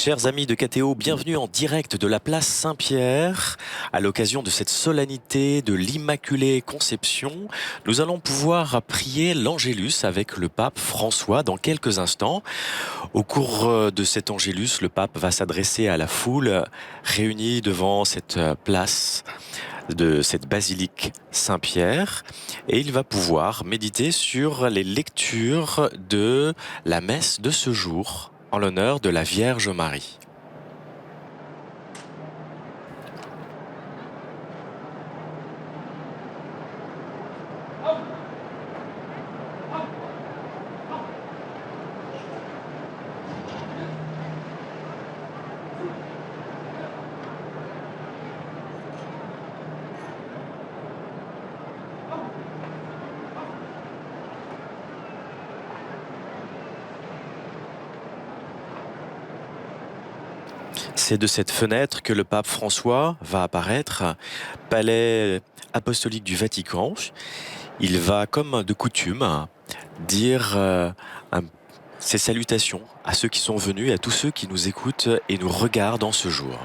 Chers amis de KTO, bienvenue en direct de la place Saint-Pierre. À l'occasion de cette solennité de l'Immaculée Conception, nous allons pouvoir prier l'Angélus avec le pape François dans quelques instants. Au cours de cet Angélus, le pape va s'adresser à la foule réunie devant cette place de cette basilique Saint-Pierre et il va pouvoir méditer sur les lectures de la messe de ce jour en l'honneur de la Vierge Marie. C'est de cette fenêtre que le pape François va apparaître, palais apostolique du Vatican. Il va, comme de coutume, dire ses salutations à ceux qui sont venus et à tous ceux qui nous écoutent et nous regardent en ce jour.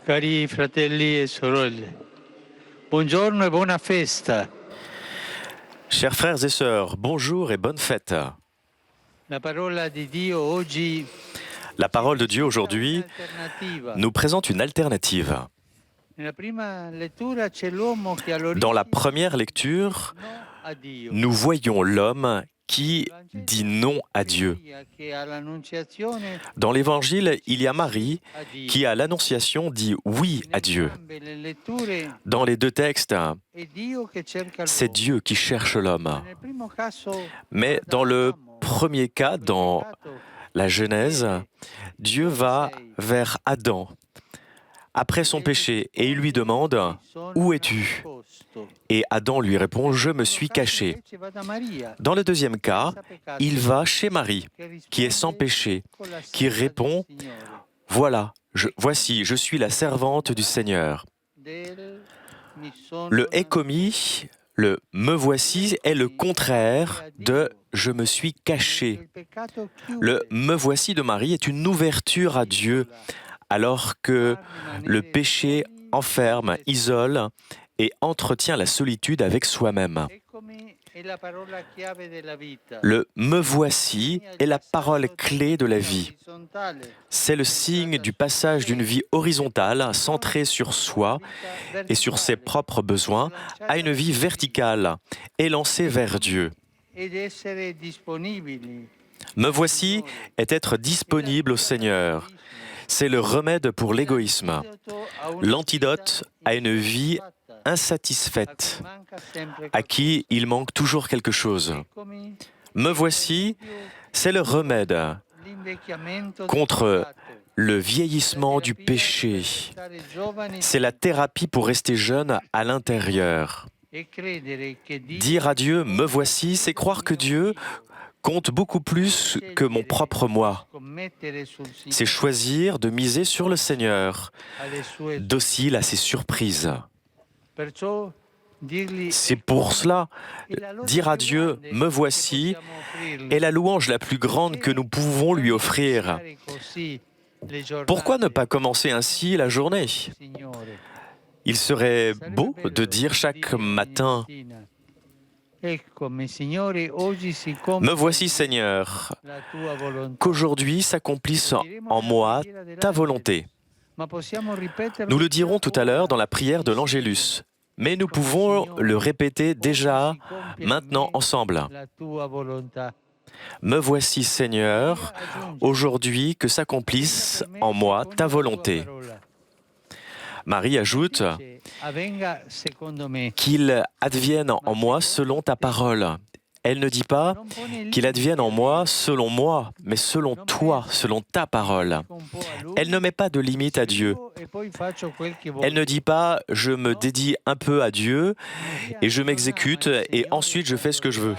Cari fratelli e sorelle, buongiorno e buona festa. Chers frères et sœurs, bonjour et bonne fête. La parola di Dio oggi La parole de Dieu aujourd'hui nous présente une alternative. Nella prima lettura c'è l'uomo che all'origine Dans la première lecture, no a Dio. nous voyons l'homme qui dit non à Dieu. Che all'Annunziazione Dans l'Évangile, il y a Marie a Dio. qui, à l'Annonciation, dit oui à Dieu. Entrambe le letture Dans les deux textes, è Dio che cerca c'est l'uomo. Dieu qui cherche l'homme. Nel primo caso Mais guarda dans le Adamo, premier cas, dans peccato, la Genèse, Dieu va vers Adam après son péché et il lui demande « Où es-tu » Et Adam lui répond « Je me suis caché ». Dans le deuxième cas, il va chez Marie, qui est sans péché, qui répond « Voilà, voici, je suis la servante du Seigneur ». Le ekomi, le me voici, est le contraire de je me suis caché. Le me voici de Marie est une ouverture à Dieu, alors que le péché enferme, isole et entretient la solitude avec soi-même. Le me voici est la parole clé de la vie. C'est le signe du passage d'une vie horizontale, centrée sur soi et sur ses propres besoins, à une vie verticale, élancée vers Dieu. Me voici est être disponible au Seigneur. C'est le remède pour l'égoïsme, l'antidote à une vie insatisfaite, à qui il manque toujours quelque chose. Me voici, c'est le remède contre le vieillissement du péché. C'est la thérapie pour rester jeune à l'intérieur. Dire à Dieu « me voici », c'est croire que Dieu compte beaucoup plus que mon propre moi. C'est choisir de miser sur le Seigneur, docile à ses surprises. C'est pour cela, dire à Dieu « me voici » est la louange la plus grande que nous pouvons lui offrir. Pourquoi ne pas commencer ainsi la journée ? Il serait beau de dire chaque matin « Me voici Seigneur, qu'aujourd'hui s'accomplisse en moi ta volonté ». Nous le dirons tout à l'heure dans la prière de l'Angélus, mais nous pouvons le répéter déjà, maintenant, ensemble. Me voici Seigneur, aujourd'hui que s'accomplisse en moi ta volonté. Marie ajoute qu'il advienne en moi selon ta parole. Elle ne dit pas qu'il advienne en moi selon moi, mais selon toi, selon ta parole. Elle ne met pas de limite à Dieu. Elle ne dit pas « je me dédie un peu à Dieu et je m'exécute et ensuite je fais ce que je veux ».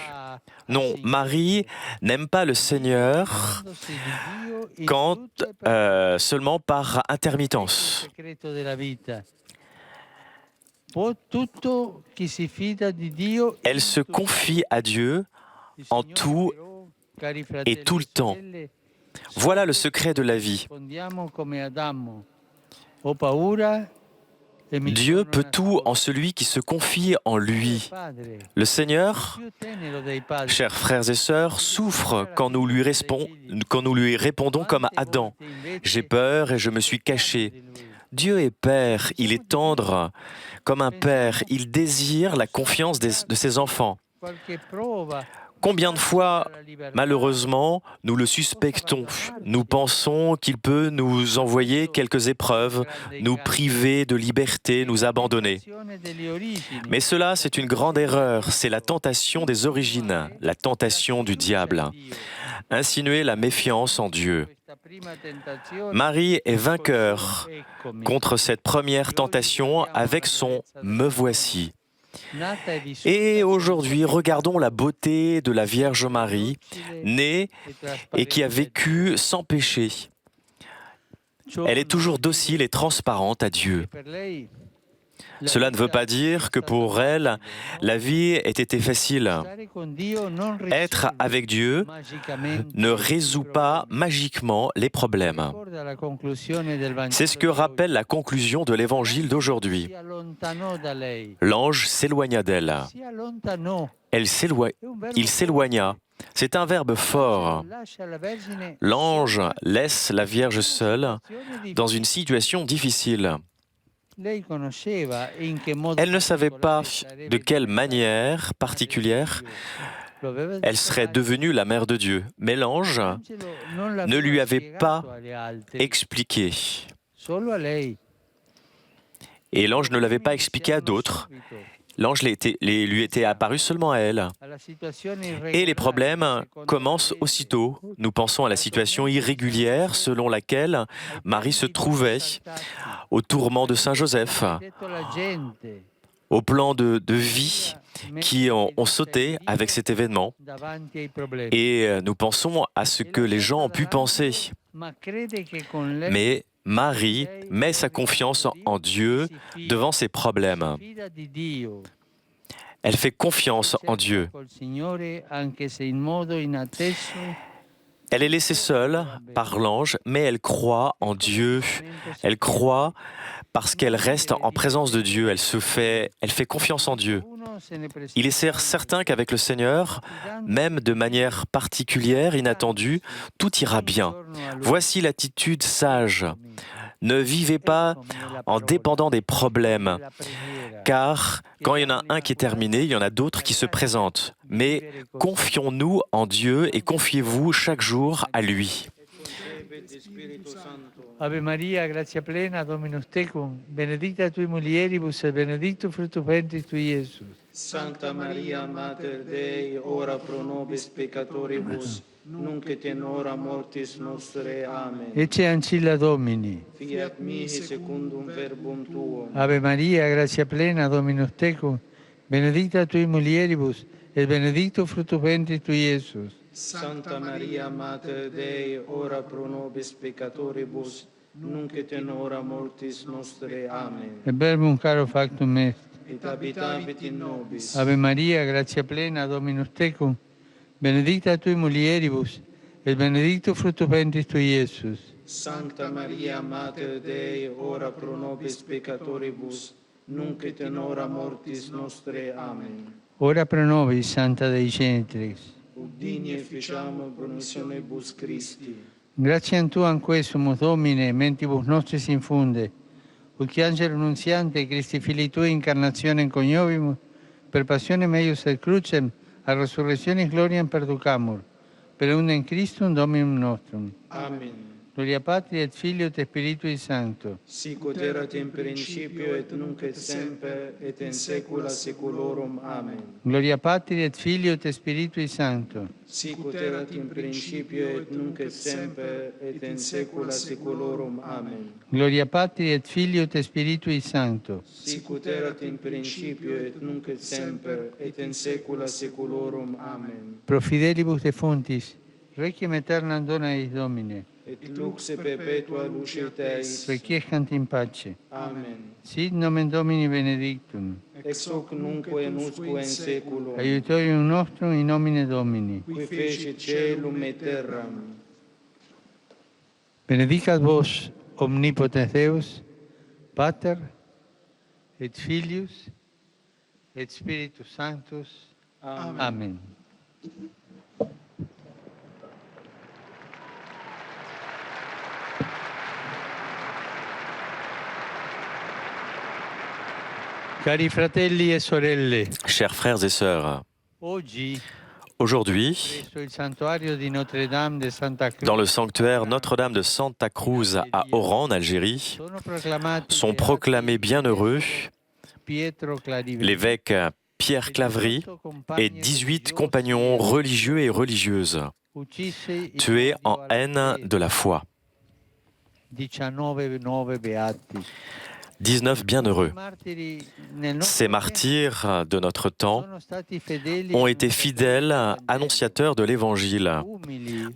Non, Marie n'aime pas le Seigneur quand seulement par intermittence. Elle se confie à Dieu en tout et tout le temps. Voilà le secret de la vie. Dieu peut tout en celui qui se confie en lui. Le Seigneur, chers frères et sœurs, souffre quand nous lui répondons comme Adam. J'ai peur et je me suis caché. Dieu est Père, il est tendre comme un père, il désire la confiance de ses enfants. Combien de fois, malheureusement, nous le suspectons. Nous pensons qu'il peut nous envoyer quelques épreuves, nous priver de liberté, nous abandonner. Mais cela, c'est une grande erreur. C'est la tentation des origines, la tentation du diable. Insinuer la méfiance en Dieu. Marie est vainqueur contre cette première tentation avec son « me voici ». Et aujourd'hui, regardons la beauté de la Vierge Marie, née et qui a vécu sans péché. Elle est toujours docile et transparente à Dieu. Cela ne veut pas dire que pour elle, la vie ait été facile. Être avec Dieu ne résout pas magiquement les problèmes. C'est ce que rappelle la conclusion de l'évangile d'aujourd'hui. L'ange s'éloigna d'elle. Il s'éloigna. C'est un verbe fort. L'ange laisse la Vierge seule dans une situation difficile. Elle ne savait pas de quelle manière particulière elle serait devenue la mère de Dieu. Mais l'ange ne lui avait pas expliqué. Et l'ange ne l'avait pas expliqué à d'autres. L'ange lui était apparu seulement à elle. Et les problèmes commencent aussitôt. Nous pensons à la situation irrégulière selon laquelle Marie se trouvait, au tourment de Saint Joseph, au plan de vie qui ont sauté avec cet événement. Et nous pensons à ce que les gens ont pu penser. Mais Marie met sa confiance en Dieu devant ses problèmes. Elle fait confiance en Dieu. Elle est laissée seule par l'ange, mais elle croit en Dieu. Elle croit parce qu'elle reste en présence de Dieu. Elle fait confiance en Dieu. Il est certain qu'avec le Seigneur, même de manière particulière, inattendue, tout ira bien. Voici l'attitude sage. Ne vivez pas en dépendant des problèmes, car quand il y en a un qui est terminé, il y en a d'autres qui se présentent. Mais confions-nous en Dieu et confiez-vous chaque jour à lui. Ave Maria, gratia plena, Dominus tecum, benedicta tui mulieribus et benedictus fructus ventris tui, Iesus. Sancta Maria, Mater Dei, ora pro nobis peccatoribus, nunc et in hora mortis nostre. Amen. Ecce ancilla Domini. Fiat mihi secundum verbum tuum. Ave Maria, gratia plena, Dominus tecum, benedicta tui mulieribus et benedictus fructus ventris tui, Iesus. Sancta Maria, Mater Dei, ora pro nobis peccatoribus, nunc et in hora mortis nostre. Amen. Et verbum caro factum est. Et habitavit in nobis. Ave Maria, gratia plena, Dominus tecum, benedicta tui mulieribus, et benedictus fructus ventris tui, Iesus. Sancta Maria, Mater Dei, ora pro nobis peccatoribus, nunc et in hora mortis nostre. Amen. Ora pro nobis, Santa Dei Genitrix. Ut digni efficiamur promissionibus Christi. Gratiam Tuam quesumus, Domine, mentibus nostris infunde, ut qui angelo nunziante Christi Filii Tui incarnationem coniovimus, per passionem eius et crucem, a resurrectionis gloriam perducamur, per unum Christum Dominum nostrum. Amen. Gloria Patri et Filio et Spiritui Sancto. Sic ut erat in principio et nunc et semper et in saecula saeculorum. Amen. Gloria Patri et Filio et Spiritui Sancto. Sic ut erat in principio et nunc et semper et in saecula saeculorum. Amen. Gloria Patri et Filio et Spiritui Sancto. Sic ut erat in principio et nunc et semper et in saecula saeculorum. Amen. Pro fidelibus defuntis, requiem aeternam dona eis Domine. et lux perpetua luce Teis. requiescant in pace. Amen. Sit nomen Domini benedictum. Ex hoc nunc et usque in saeculum, Aiutorium nostrum in nomine Domini. qui fecit caelum et terram. Benedicat vos omnipotens Deus, Pater et Filius et Spiritus Sanctus. Amen. Amen. Cari fratelli e sorelle, Chers frères et sœurs, oggi aujourd'hui, presso il santuario di Notre-Dame de Santa Cruz dans le sanctuaire Notre-Dame de Santa Cruz à Oran, en Algérie, sont proclamés bienheureux Pietro Clarivelli l'évêque Pierre Claverie et 18 compagnons religieux et religieuses tués en haine de la foi. 19 bienheureux. Ces martyrs de notre temps ont été fidèles annonciateurs de l'Évangile,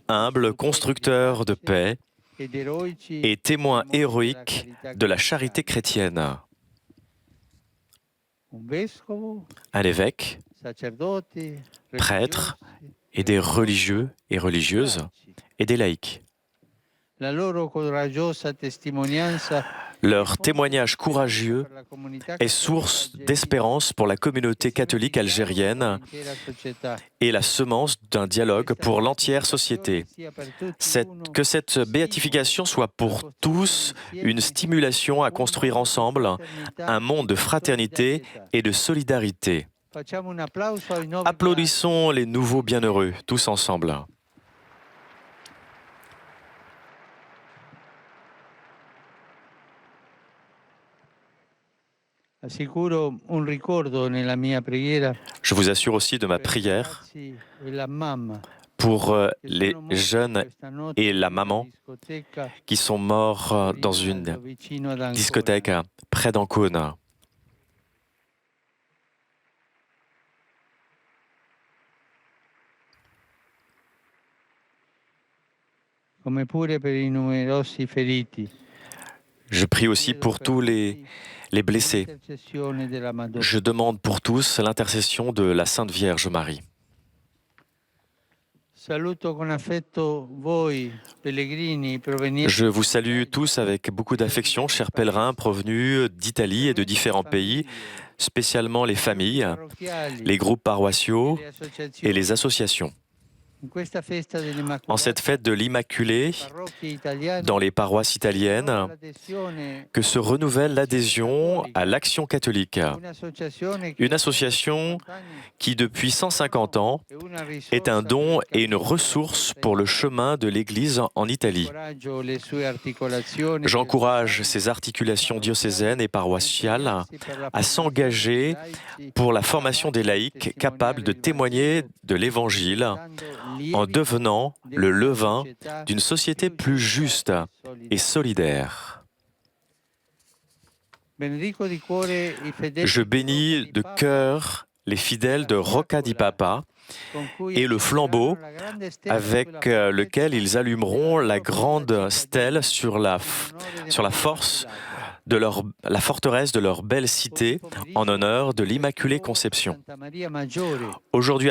humbles constructeurs de paix et témoins héroïques de la charité chrétienne. Un évêque, prêtre et des religieux et religieuses et des laïcs. Leur témoignage courageux est source d'espérance pour la communauté catholique algérienne et la semence d'un dialogue pour l'entière société. Que cette béatification soit pour tous une stimulation à construire ensemble un monde de fraternité et de solidarité. Applaudissons les nouveaux bienheureux, tous ensemble. Je vous assure aussi de ma prière pour les jeunes et la maman qui sont morts dans une discothèque près d'Ancône. Je prie aussi pour tous les blessés. Je demande pour tous l'intercession de la Sainte Vierge Marie. Je vous salue tous avec beaucoup d'affection, chers pèlerins provenus d'Italie et de différents pays, spécialement les familles, les groupes paroissiaux et les associations. En cette fête de l'Immaculée, dans les paroisses italiennes, que se renouvelle l'adhésion à l'Action catholique, une association qui, depuis 150 ans, est un don et une ressource pour le chemin de l'Église en Italie. J'encourage ces articulations diocésaines et paroissiales à s'engager pour la formation des laïcs capables de témoigner de l'Évangile en devenant le levain d'une société plus juste et solidaire. Je bénis de cœur les fidèles de Rocca di Papa et le flambeau avec lequel ils allumeront la grande stèle sur la forteresse de leur belle cité en honneur de l'Immaculée Conception. Aujourd'hui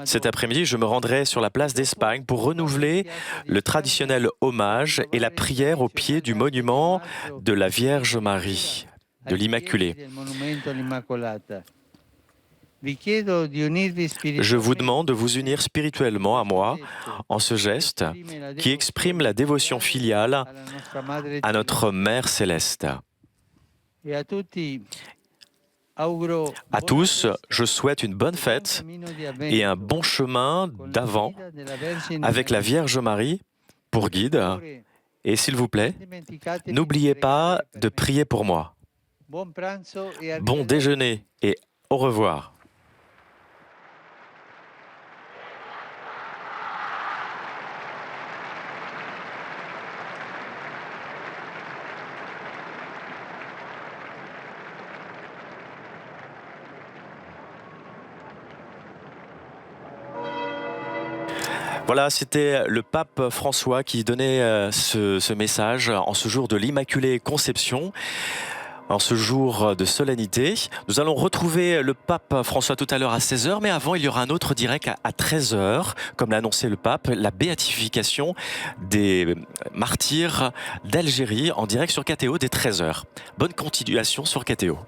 cet après-midi, je me rendrai sur la place d'Espagne pour renouveler le traditionnel hommage et la prière au pied du monument de la Vierge Marie, de l'Immaculée. Je vous demande de vous unir spirituellement à moi en ce geste qui exprime la dévotion filiale à notre Mère Céleste. À tous, je souhaite une bonne fête et un bon chemin d'avant avec la Vierge Marie pour guide. Et s'il vous plaît, n'oubliez pas de prier pour moi. Bon déjeuner et au revoir. Voilà, c'était le pape François qui donnait ce message en ce jour de l'Immaculée Conception. En ce jour de solennité, nous allons retrouver le pape François tout à l'heure à 16 h, mais avant il y aura un autre direct à 13 h, comme l'a annoncé le pape, la béatification des martyrs d'Algérie en direct sur KTO dès 13 h. Bonne continuation sur KTO.